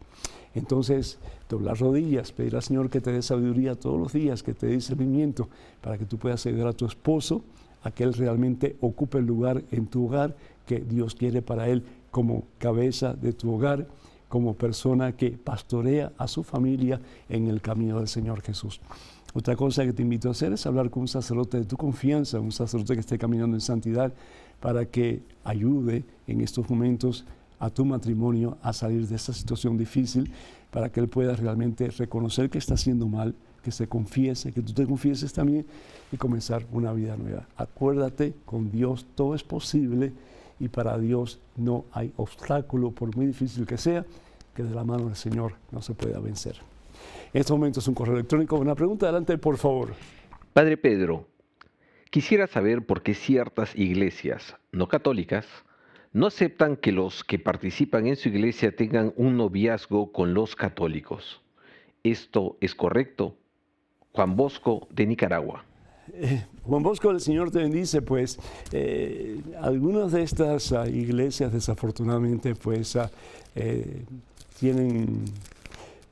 A: Entonces, doblar rodillas, pedir al Señor que te dé sabiduría todos los días, que te dé discernimiento, para que tú puedas ayudar a tu esposo a que él realmente ocupe el lugar en tu hogar que Dios quiere para él como cabeza de tu hogar, como persona que pastorea a su familia en el camino del Señor Jesús. Otra cosa que te invito a hacer es hablar con un sacerdote de tu confianza, un sacerdote que esté caminando en santidad, para que ayude en estos momentos a tu matrimonio a salir de esa situación difícil, para que él pueda realmente reconocer que está haciendo mal, que se confiese, que tú te confieses también y comenzar una vida nueva. Acuérdate, con Dios todo es posible y para Dios no hay obstáculo, por muy difícil que sea, que de la mano del Señor no se pueda vencer. En este momento es un correo electrónico. Una pregunta, adelante, por favor.
C: Padre Pedro, quisiera saber por qué ciertas iglesias no católicas no aceptan que los que participan en su iglesia tengan un noviazgo con los católicos. ¿Esto es correcto? Juan Bosco, de Nicaragua.
A: Juan Bosco, el Señor te bendice. Pues algunas de estas iglesias desafortunadamente pues tienen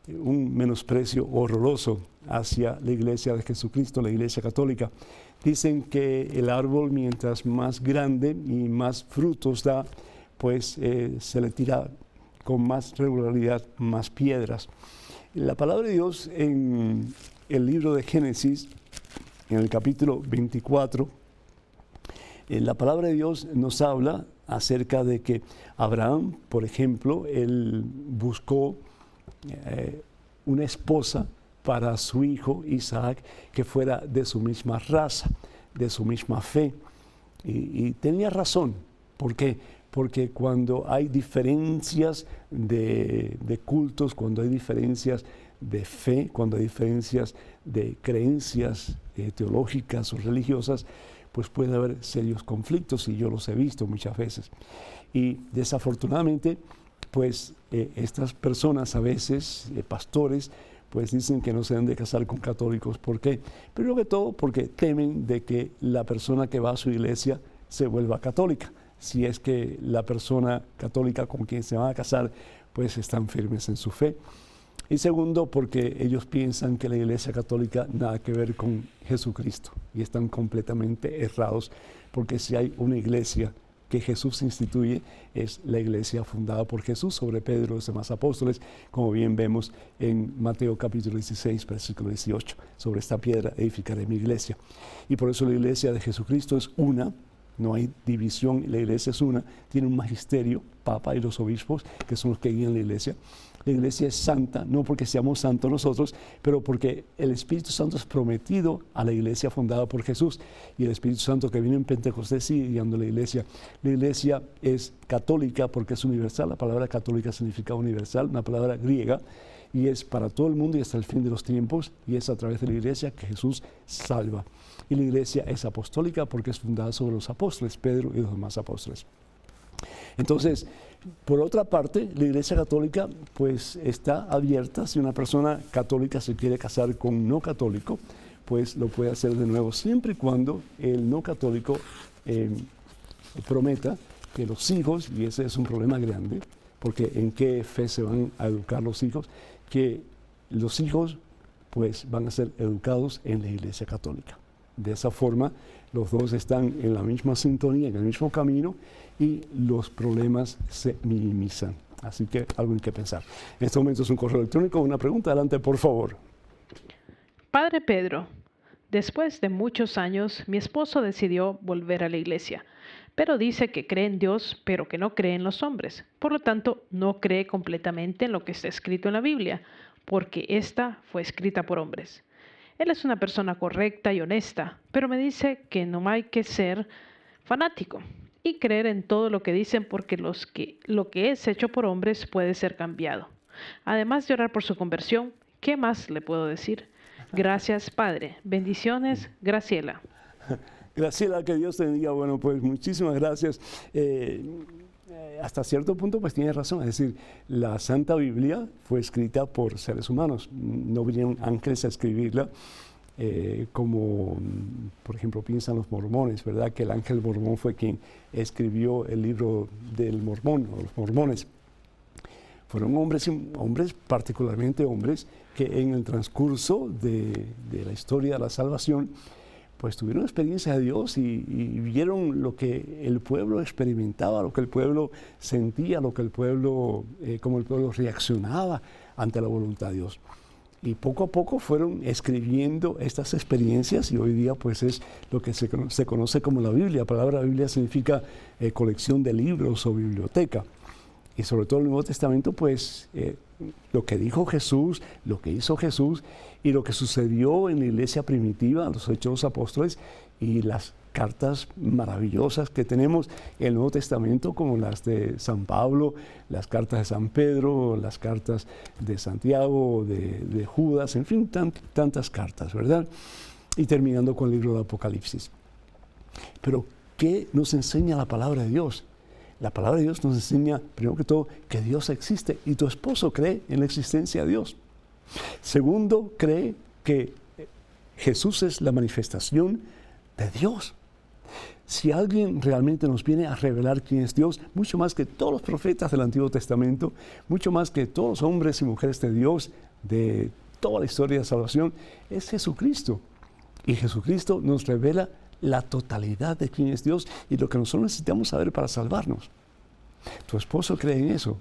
A: un menosprecio horroroso hacia la iglesia de Jesucristo, la iglesia católica. Dicen que el árbol, mientras más grande y más frutos da, pues se le tira con más regularidad más piedras. La palabra de Dios en el libro de Génesis, en el capítulo 24, la palabra de Dios nos habla acerca de que Abraham, por ejemplo, él buscó una esposa para su hijo Isaac que fuera de su misma raza, de su misma fe. Y tenía razón. ¿Por qué? Porque cuando hay diferencias de cultos, cuando hay diferencias de fe, cuando hay diferencias de creencias teológicas o religiosas, pues puede haber serios conflictos, y yo los he visto muchas veces. Y desafortunadamente, pues estas personas a veces, pastores, pues dicen que no se deben de casar con católicos. ¿Por qué? Primero que todo porque temen de que la persona que va a su iglesia se vuelva católica. Si es que la persona católica con quien se van a casar, pues están firmes en su fe. Y segundo, porque ellos piensan que la iglesia católica nada que ver con Jesucristo, y están completamente errados, porque si hay una iglesia que Jesús instituye, es la iglesia fundada por Jesús sobre Pedro y los demás apóstoles, como bien vemos en Mateo capítulo 16, versículo 18, sobre esta piedra edificaré mi iglesia. Y por eso la iglesia de Jesucristo es una, no hay división, la iglesia es una, tiene un magisterio, papa y los obispos, que son los que guían la iglesia. La iglesia es santa, no porque seamos santos nosotros, pero porque el Espíritu Santo es prometido a la iglesia fundada por Jesús. Y el Espíritu Santo que vino en Pentecostés sigue guiando la iglesia. La iglesia es católica porque es universal. La palabra católica significa universal, una palabra griega, y es para todo el mundo y hasta el fin de los tiempos, y es a través de la iglesia que Jesús salva. Y la iglesia es apostólica porque es fundada sobre los apóstoles, Pedro y los demás apóstoles. Entonces, por otra parte, la iglesia católica pues está abierta. Si una persona católica se quiere casar con un no católico, pues lo puede hacer de nuevo, siempre y cuando el no católico prometa que los hijos, y ese es un problema grande, porque en qué fe se van a educar los hijos, que los hijos pues van a ser educados en la iglesia católica. De esa forma, los dos están en la misma sintonía, en el mismo camino, y los problemas se minimizan. Así que algo en que pensar. En este momento es un correo electrónico. Una pregunta, adelante, por favor.
D: Padre Pedro, después de muchos años, mi esposo decidió volver a la iglesia, pero dice que cree en Dios, pero que no cree en los hombres. Por lo tanto, no cree completamente en lo que está escrito en la Biblia, porque ésta fue escrita por hombres. Él es una persona correcta y honesta, pero me dice que no hay que ser fanático y creer en todo lo que dicen, porque lo que es hecho por hombres puede ser cambiado. Además de orar por su conversión, ¿qué más le puedo decir? Gracias, Padre. Bendiciones, Graciela.
A: Graciela, que Dios te bendiga. Bueno, pues muchísimas gracias. Hasta cierto punto, pues tiene razón. Es decir, la Santa Biblia fue escrita por seres humanos. No vinieron ángeles a escribirla, como, por ejemplo, piensan los mormones, ¿verdad? Que el ángel mormón fue quien escribió el libro del mormón, o los mormones. Fueron hombres, particularmente hombres, que en el transcurso de la historia de la salvación, pues tuvieron experiencia de Dios y vieron lo que el pueblo experimentaba, lo que el pueblo sentía, lo que el pueblo, cómo el pueblo reaccionaba ante la voluntad de Dios. Y poco a poco fueron escribiendo estas experiencias, y hoy día pues es lo que se conoce como la Biblia. La palabra Biblia significa colección de libros o biblioteca. Y sobre todo el Nuevo Testamento, pues lo que dijo Jesús, lo que hizo Jesús y lo que sucedió en la iglesia primitiva, los Hechos de los Apóstoles, y las cartas maravillosas que tenemos en el Nuevo Testamento, como las de San Pablo, las cartas de San Pedro, las cartas de Santiago, de Judas, en fin, tantas cartas, ¿verdad? Y terminando con el libro de Apocalipsis. Pero, ¿qué nos enseña la palabra de Dios? La palabra de Dios nos enseña, primero que todo, que Dios existe y tu esposo cree en la existencia de Dios. Segundo, cree que Jesús es la manifestación de Dios. Si alguien realmente nos viene a revelar quién es Dios, mucho más que todos los profetas del Antiguo Testamento, mucho más que todos los hombres y mujeres de Dios de toda la historia de salvación, es Jesucristo. Y Jesucristo nos revela la totalidad de quién es Dios y lo que nosotros necesitamos saber para salvarnos. Tu esposo cree en eso.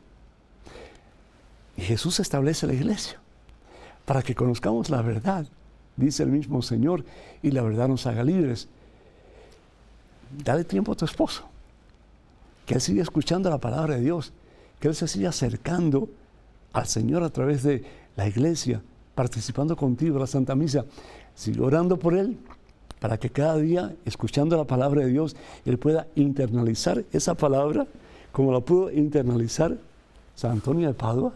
A: Y Jesús establece la iglesia para que conozcamos la verdad, dice el mismo Señor, y la verdad nos haga libres. Dale tiempo a tu esposo, que él siga escuchando la palabra de Dios, que él se siga acercando al Señor a través de la iglesia, participando contigo en la Santa Misa. Sigue orando por él, para que cada día, escuchando la palabra de Dios, él pueda internalizar esa palabra, como la pudo internalizar San Antonio de Padua,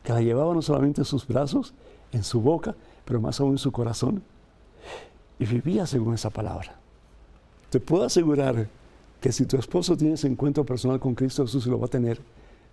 A: que la llevaba no solamente en sus brazos, en su boca, pero más aún en su corazón, y vivía según esa palabra. Te puedo asegurar que si tu esposo tiene ese encuentro personal con Cristo Jesús y lo va a tener,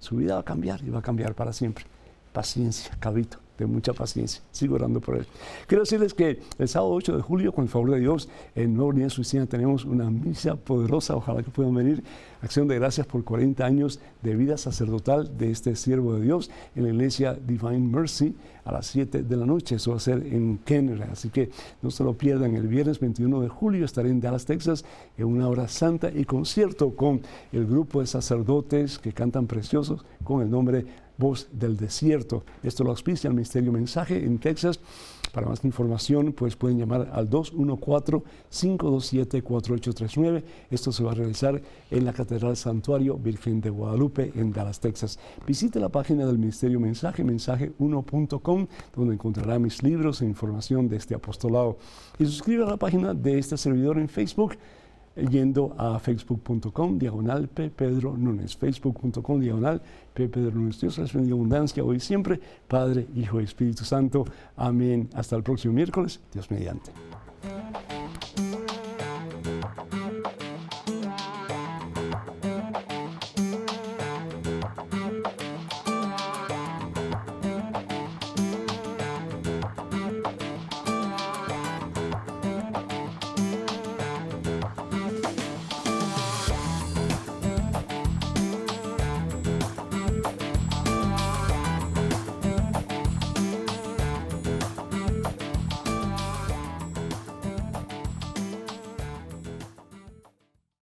A: su vida va a cambiar y va a cambiar para siempre. Paciencia, cabito, de mucha paciencia. Sigo orando por él. Quiero decirles que el sábado 8 de julio, con el favor de Dios, en Nueva Unidad Suicina tenemos una misa poderosa. Ojalá que puedan venir. Acción de gracias por 40 años de vida sacerdotal de este siervo de Dios en la iglesia Divine Mercy a las 7 de la noche. Eso va a ser en Kenner. Así que no se lo pierdan. El viernes 21 de julio estaré en Dallas, Texas, en una hora santa y concierto con el grupo de sacerdotes que cantan preciosos con el nombre Voz del Desierto. Esto lo auspicia el Ministerio Mensaje en Texas. Para más información, pues pueden llamar al 214-527-4839. Esto se va a realizar en la Catedral Santuario Virgen de Guadalupe en Dallas, Texas. Visite la página del Ministerio Mensaje, mensaje1.com, donde encontrará mis libros e información de este apostolado. Y suscriba a la página de este servidor en Facebook, yendo a facebook.com/P. Pedro Núñez, facebook.com/P. Pedro Núñez. Dios les bendiga abundancia hoy y siempre, Padre, Hijo y Espíritu Santo. Amén. Hasta el próximo miércoles, Dios mediante.